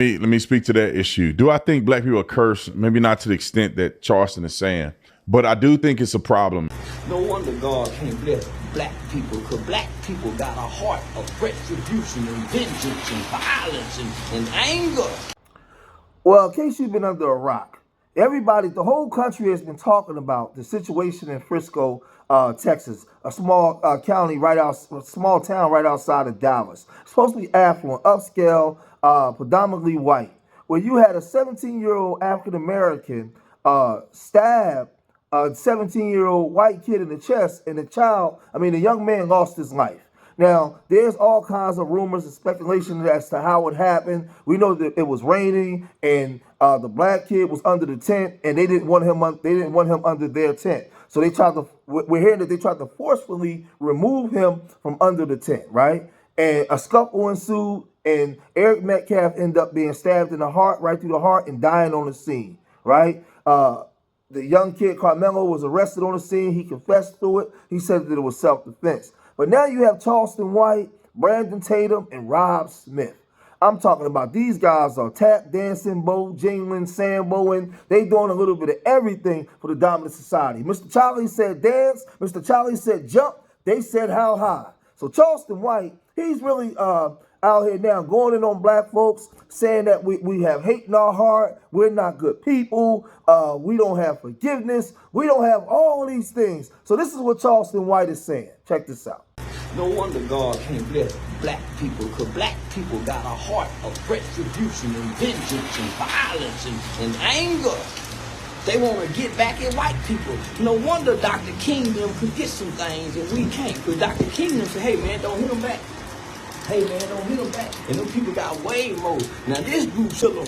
Let me speak to that issue. Do I think black people are cursed? Maybe not to the extent that Charleston is saying, but I do think it's a problem. No wonder God can't bless black people, because black people got a heart of retribution and vengeance and violence and anger. Well, in case you've been under a rock, everybody, the whole country has been talking about the situation in Frisco, Texas, a small town right outside of Dallas. It's supposed to be affluent, upscale, predominantly white, where you had a 17-year-old African-American stab a 17-year-old white kid in the chest, and the young man lost his life. Now, there's all kinds of rumors and speculation as to how it happened. We know that it was raining, and the black kid was under the tent, and they didn't want him under their tent. So we're hearing that they tried to forcefully remove him from under the tent, right? And a scuffle ensued, and Eric Metcalf ended up being stabbed in the heart, right through the heart, and dying on the scene, right? The young kid, Karmelo, was arrested on the scene. He confessed to it. He said that it was self-defense. But now you have Charleston White, Brandon Tatum, and Rob Smith. I'm talking about these guys are tap dancing, jingling, samboing. They doing a little bit of everything for the dominant society. Mr. Charlie said dance. Mr. Charlie said jump. They said how high. So Charleston White, he's really out here now going in on black folks, saying that we have hate in our heart, we're not good people, we don't have forgiveness, we don't have all of these things. So this is what Charleston White is saying. Check this out. No wonder God can't bless black people, because black people got a heart of retribution and vengeance and violence and anger. They want to get back at white people. No wonder Dr. King them could get some things and we can't, because Dr. King them said, hey man, don't hit them back. Hey man, don't hit them back. And them people got way more. Now this group of them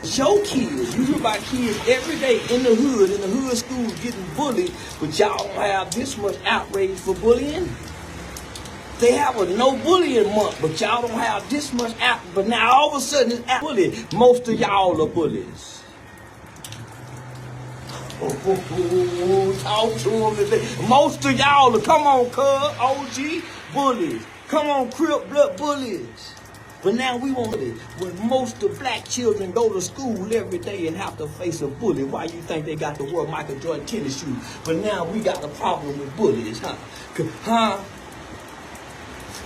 show kids. You hear about kids every day in the hood schools getting bullied, but y'all don't have this much outrage for bullying. They have a no bullying month, but y'all don't have this much outrage. But now all of a sudden it's bully. Most of y'all are bullies. Talk to them today. Most of y'all are, come on, cuz, OG, bullies. Come on, Crip Blood bullies. But now we want it. When most of black children go to school every day and have to face a bully, why you think they got to wear Michael Jordan tennis shoes? But now we got a problem with bullies, huh?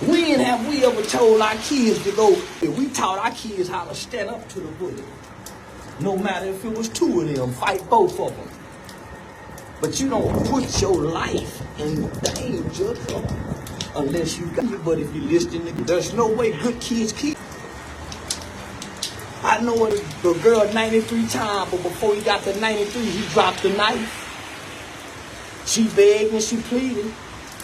When have we ever told our kids to go? We taught our kids how to stand up to the bully. No matter if it was two of them, fight both of them. But you don't put your life in danger unless you got it. But if you listen, there's no way good kids keep. I know the girl 93 times, but before he got to 93, he dropped the knife. She begged and she pleaded.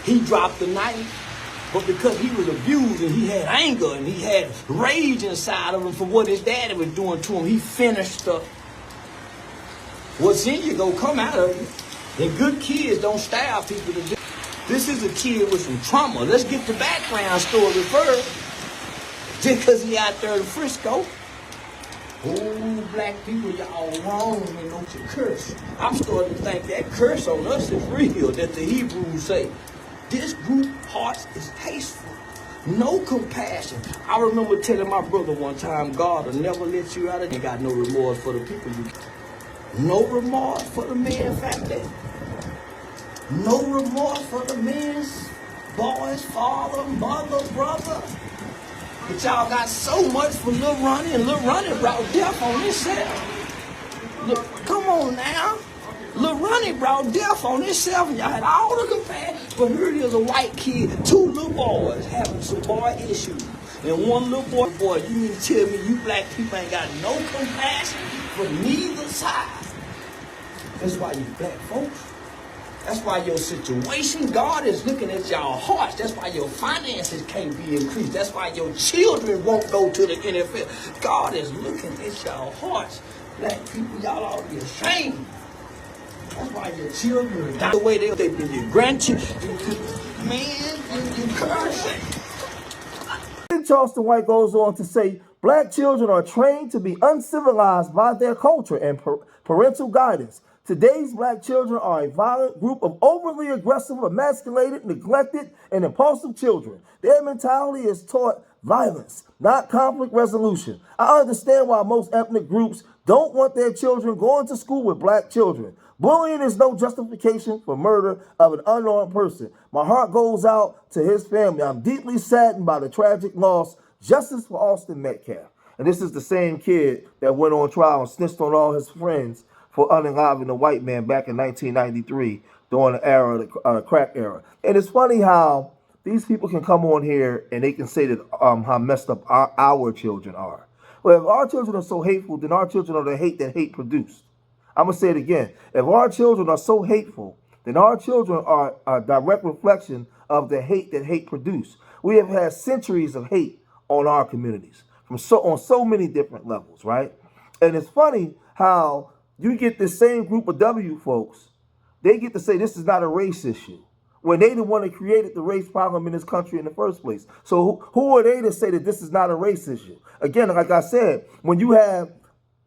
He dropped the knife. But because he was abused and he had anger and he had rage inside of him for what his daddy was doing to him, he finished up. What's in you gonna come out of you. And good kids don't stab people to death. This is a kid with some trauma. Let's get the background story first. Just because he out there in Frisco. Oh, black people, y'all wrong and don't you curse. I'm starting to think that curse on us is real, that the Hebrews say. This group heart is hateful. No compassion. I remember telling my brother one time, God will never let you out of it. Ain't got no remorse for the people you kill. No remorse for the man's family. No remorse for the man's boy's father, mother, brother. But y'all got so much for Lil Ronnie, and Lil Ronnie brought death on himself. Look, come on now. Lil Ronnie brought death on himself, and y'all had all the compassion. But here it is, a white kid, two little boys having some boy issues. And one little boy, you mean to tell me you black people ain't got no compassion for neither side? That's why you black folks. That's why your situation, God is looking at y'all hearts. That's why your finances can't be increased. That's why your children won't go to the NFL. God is looking at y'all hearts. Black people, y'all ought to be ashamed. That's why your children die the way they've been your grandchildren. Man, you cursing. Then Charleston White goes on to say, black children are trained to be uncivilized by their culture and parental guidance. Today's black children are a violent group of overly aggressive, emasculated, neglected, and impulsive children. Their mentality is taught violence, not conflict resolution. I understand why most ethnic groups don't want their children going to school with black children. Bullying is no justification for murder of an unarmed person. My heart goes out to his family. I'm deeply saddened by the tragic loss. Justice for Austin Metcalf. And this is the same kid that went on trial and snitched on all his friends for unaliving a white man back in 1993 during the era of the crack era. And it's funny how these people can come on here and they can say that how messed up our children are. Well, if our children are so hateful, then our children are the hate that hate produced. I'm going to say it again. If our children are so hateful, then our children are a direct reflection of the hate that hate produced. We have had centuries of hate on our communities on so many different levels, right? And it's funny how you get this same group of W folks, they get to say this is not a race issue when they the one that created the race problem in this country in the first place. So who are they to say that this is not a race issue? Again, like I said, when you have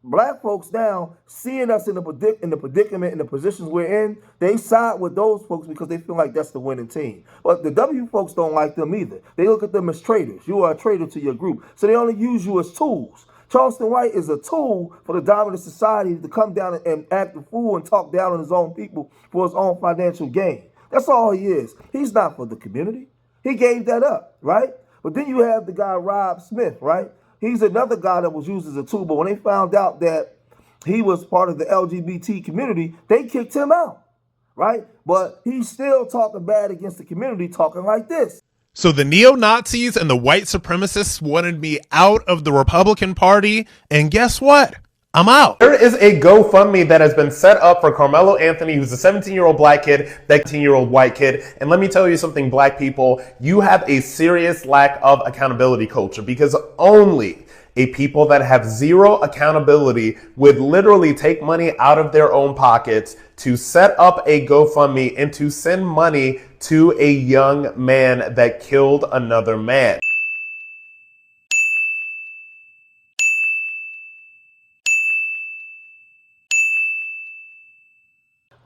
black folks now seeing us in the predicament, in the positions we're in, they side with those folks because they feel like that's the winning team. But the W folks don't like them either. They look at them as traitors. You are a traitor to your group. So they only use you as tools. Charleston White is a tool for the dominant society to come down and act a fool and talk down on his own people for his own financial gain. That's all he is. He's not for the community. He gave that up, right? But then you have the guy Rob Smith, right? He's another guy that was used as a tool, but when they found out that he was part of the LGBT community, they kicked him out, right? But he's still talking bad against the community, talking like this. So the neo-Nazis and the white supremacists wanted me out of the Republican Party, and guess what? I'm out. There is a GoFundMe that has been set up for Karmelo Anthony, who's a 17-year-old black kid, that 18-year-old white kid. And let me tell you something, black people, you have a serious lack of accountability culture, because only a people that have zero accountability would literally take money out of their own pockets to set up a GoFundMe and to send money to a young man that killed another man.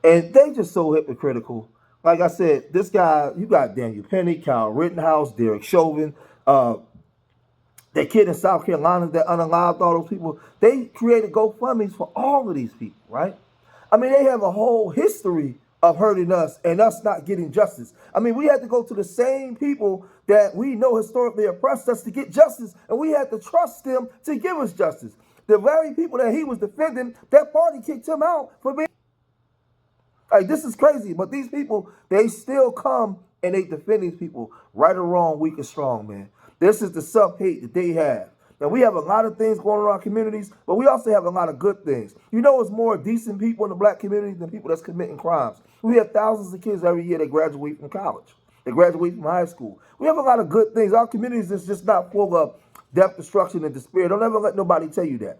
And they just so hypocritical. Like I said, this guy, you got Daniel Penny, Kyle Rittenhouse, Derek Chauvin, that kid in South Carolina that unalived all those people. They created GoFundMes for all of these people, right? I mean, they have a whole history of hurting us and us not getting justice. I mean, we had to go to the same people that we know historically oppressed us to get justice, and we had to trust them to give us justice. The very people that he was defending, that party kicked him out for being. Like, this is crazy, but these people, they still come and they defend these people, right or wrong, weak or strong, man. This is the self-hate that they have. Now, we have a lot of things going on in our communities, but we also have a lot of good things. You know, it's more decent people in the black community than people that's committing crimes. We have thousands of kids every year that graduate from college. They graduate from high school. We have a lot of good things. Our communities is just not full of death, destruction, and despair. Don't ever let nobody tell you that,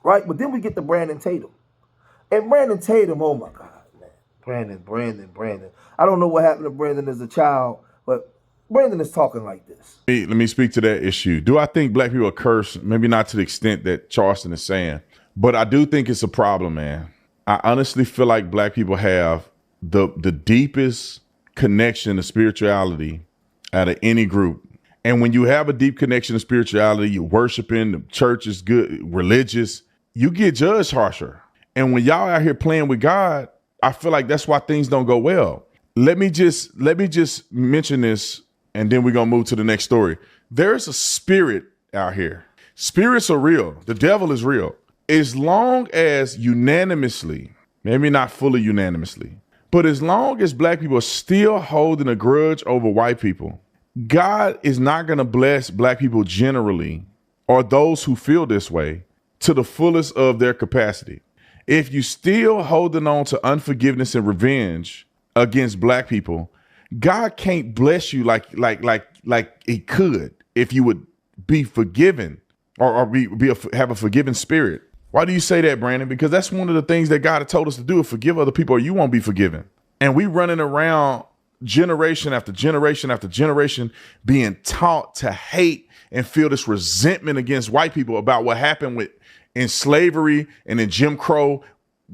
right? But then we get to Brandon Tatum. And Brandon Tatum, oh, my God. Brandon. I don't know what happened to Brandon as a child, but Brandon is talking like this. Let me speak to that issue. Do I think black people are cursed? Maybe not to the extent that Charleston is saying, but I do think it's a problem, man. I honestly feel like black people have the deepest connection to spirituality out of any group. And when you have a deep connection to spirituality, you're worshiping, the church is good, religious, you get judged harsher. And when y'all out here playing with God, I feel like that's why things don't go well. Let me just mention this, and then we're going to move to the next story. There's a spirit out here. Spirits are real. The devil is real. As long as unanimously, maybe not fully unanimously, but as long as black people are still holding a grudge over white people, God is not going to bless black people generally, or those who feel this way, to the fullest of their capacity. If you still holding on to unforgiveness and revenge against black people, God can't bless you like he could if you would be forgiven or have a forgiving spirit. Why do you say that, Brandon? Because that's one of the things that God had told us to do, is forgive other people or you won't be forgiven. And we running around generation after generation after generation being taught to hate and feel this resentment against white people about what happened in slavery and in Jim Crow,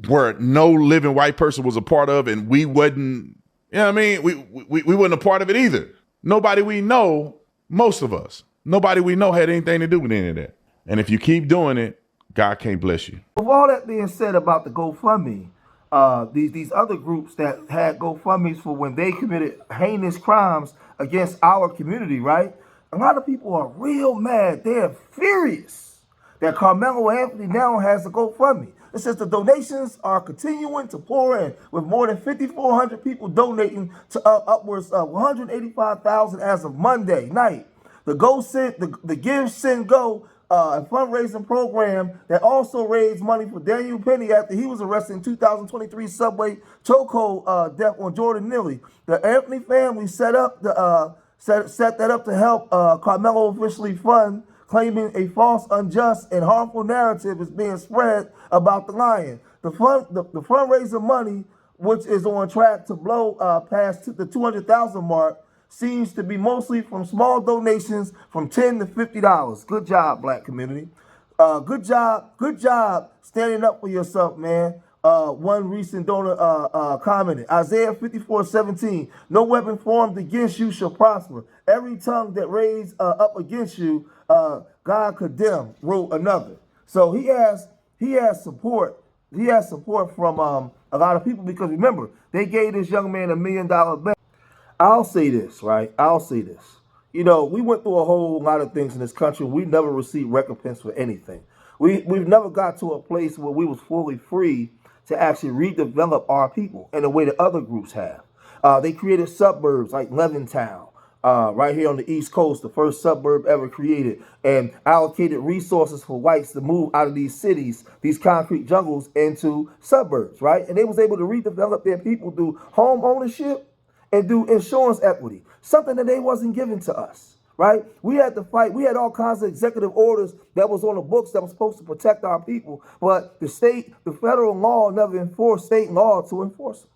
where no living white person was a part of, and we wasn't, you know what I mean? We wasn't a part of it either. Nobody we know, most of us, Nobody we know had anything to do with any of that. And if you keep doing it, God can't bless you. With all that being said about the GoFundMe, these other groups that had GoFundMes for when they committed heinous crimes against our community, right? A lot of people are real mad. They're furious that Karmelo Anthony now has a GoFundMe. It says the donations are continuing to pour in, with more than 5,400 people donating to upwards of 185,000 as of Monday night. The Give, Send, Go a fundraising program that also raised money for Daniel Penny after he was arrested in 2023 subway chokehold death on Jordan Neely. The Anthony family set that up to help Karmelo officially fund, claiming a false, unjust, and harmful narrative is being spread about the Lion. The fundraiser money, which is on track to blow past the 200,000 mark, seems to be mostly from small donations from $10 to $50. Good job, black community. Good job standing up for yourself, man. One recent donor commented, Isaiah 54:17, no weapon formed against you shall prosper. Every tongue that raised up against you, God condemn, wrote another. So he has support. He has support from a lot of people, because remember, they gave this young man $1 million bail. I'll say this, right? I'll say this. You know, we went through a whole lot of things in this country. We never received recompense for anything. We've never got to a place where we was fully free to actually redevelop our people in the way that other groups have. They created suburbs like Levittown, right here on the East Coast, the first suburb ever created, and allocated resources for whites to move out of these cities, these concrete jungles, into suburbs, right? And they was able to redevelop their people through home ownership and do insurance equity, something that they wasn't given to us, right? We had to fight. We had all kinds of executive orders that was on the books that was supposed to protect our people, but the federal law never enforced state law to enforce them.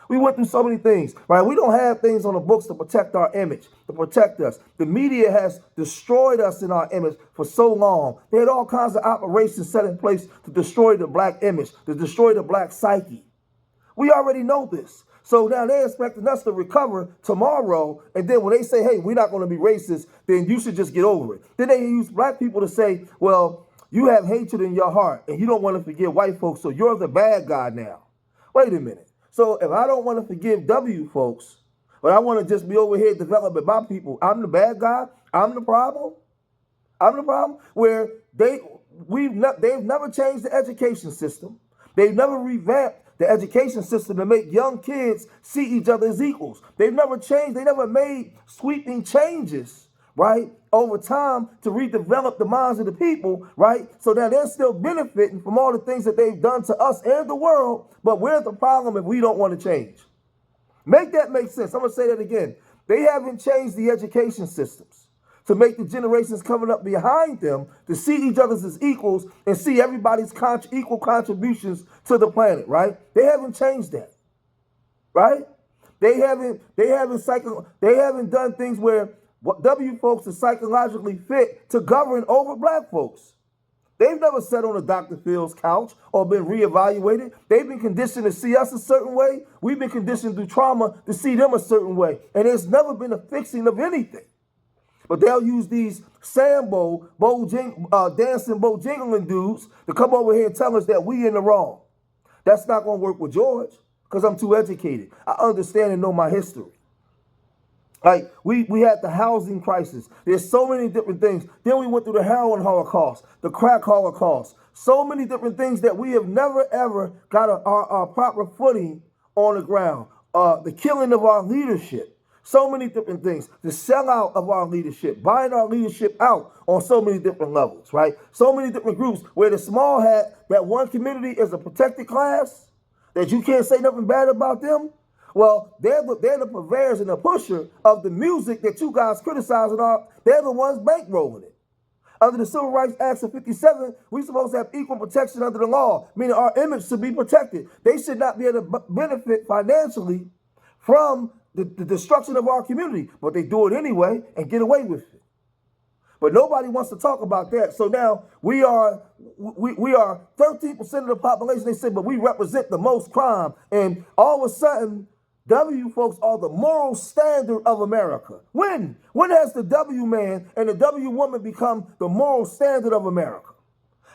We went through so many things, right? We don't have things on the books to protect our image, to protect us. The media has destroyed us in our image for so long. They had all kinds of operations set in place to destroy the black image, to destroy the black psyche. We already know this. So now they're expecting us to recover tomorrow, and then when they say, hey, we're not going to be racist, then you should just get over it. Then they use black people to say, well, you have hatred in your heart, and you don't want to forgive white folks, so you're the bad guy now. Wait a minute. So if I don't want to forgive W folks, but I want to just be over here developing my people, I'm the bad guy? I'm the problem? I'm the problem? Where they've never changed the education system. They've never revamped the education system to make young kids see each other as equals. They've never changed. They never made sweeping changes, right, over time to redevelop the minds of the people, right? So now they're still benefiting from all the things that they've done to us and the world, but we're the problem if we don't want to change. Make that make sense. I'm going to say that again. They haven't changed the education systems to make the generations coming up behind them to see each other as equals and see everybody's equal contributions to the planet, right? They haven't changed that, right? They haven't done things where W folks are psychologically fit to govern over black folks. They've never sat on a Dr. Phil's couch or been reevaluated. They've been conditioned to see us a certain way. We've been conditioned through trauma to see them a certain way. And there's never been a fixing of anything. But they'll use these Sambo, dancing, Bojangling dudes to come over here and tell us that we in the wrong. That's not going to work with George, because I'm too educated. I understand and know my history. Like, we had the housing crisis. There's so many different things. Then we went through the heroin holocaust, the crack holocaust. So many different things that we have never, ever got our proper footing on the ground. The killing of our leadership. So many different things. The sellout of our leadership, buying our leadership out on so many different levels, right? So many different groups where the small hat, that one community is a protected class, that you can't say nothing bad about them. Well, they're the purveyors and the pusher of the music that you guys criticizing. They're the ones bankrolling it. Under the Civil Rights Act of 57, we're supposed to have equal protection under the law, meaning our image should be protected. They should not be able to benefit financially from the destruction of our community, but they do it anyway and get away with it. But nobody wants to talk about that. So now we are 13% of the population. They say, but we represent the most crime. And all of a sudden, W folks are the moral standard of America. When? When has the W man and the W woman become the moral standard of America?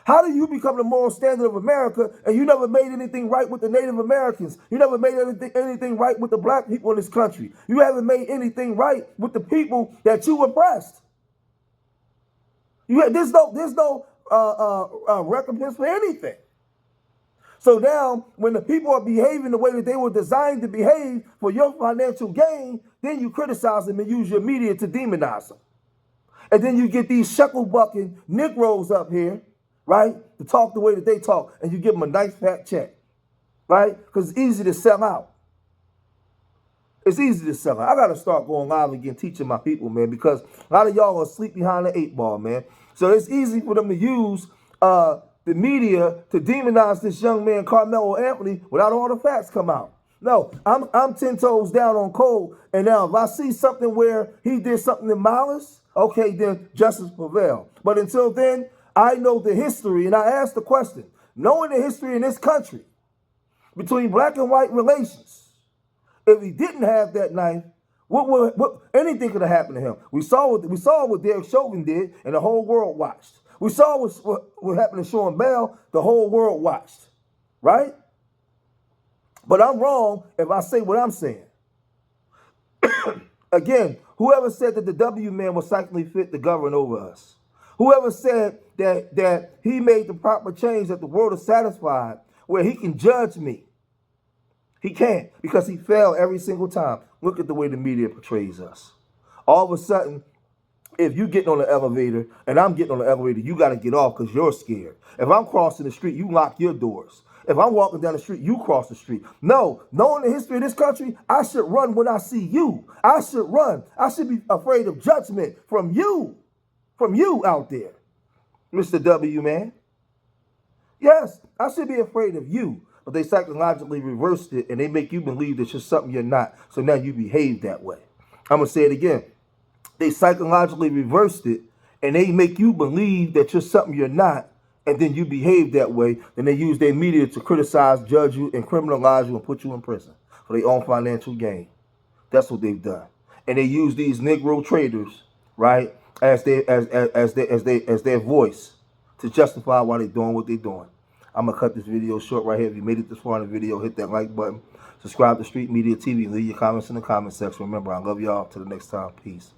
How do you become the moral standard of America and you never made anything right with the Native Americans? You never made anything right with the black people in this country. You haven't made anything right with the people that you oppressed. There's no recompense for anything. So now, when the people are behaving the way that they were designed to behave for your financial gain, then you criticize them and use your media to demonize them. And then you get these shekel-bucking Negroes up here, right, to talk the way that they talk, and you give them a nice fat check, right? Because it's easy to sell out. It's easy to sell out. I got to start going live again, teaching my people, man, because a lot of y'all are asleep behind the 8 ball, man. So it's easy for them to use the media to demonize this young man, Karmelo Anthony, without all the facts come out. No, I'm 10 toes down on Cole, and now if I see something where he did something in malice, okay, then justice prevail. But until then, I know the history, and I ask the question, knowing the history in this country between black and white relations, if he didn't have that knife, anything could have happened to him. We saw what Derek Chauvin did, and the whole world watched. We saw what happened to Sean Bell, the whole world watched, right? But I'm wrong if I say what I'm saying. Again, whoever said that the W man was psychically fit to govern over us, whoever said that he made the proper change, that the world is satisfied, where he can judge me, he can't, because he failed every single time. Look at the way the media portrays us. All of a sudden, if you getting on the elevator and I'm getting on the elevator, you got to get off because you're scared. If I'm crossing the street, you lock your doors. If I'm walking down the street, you cross the street. No, knowing the history of this country, I should run when I see you. I should run. I should be afraid of judgment from you out there, Mr. W, man. Yes, I should be afraid of you. But they psychologically reversed it and they make you believe that you're something you're not. So now you behave that way. I'm going to say it again. They psychologically reversed it, and they make you believe that you're something you're not, and then you behave that way. Then they use their media to criticize, judge you, and criminalize you and put you in prison for their own financial gain. That's what they've done. And they use these Negro traders, right, as their voice to justify why they're doing what they're doing. I'm going to cut this video short right here. If you made it this far in the video, hit that like button. Subscribe to Street Media TV. Leave your comments in the comment section. Remember, I love y'all. Till the next time. Peace.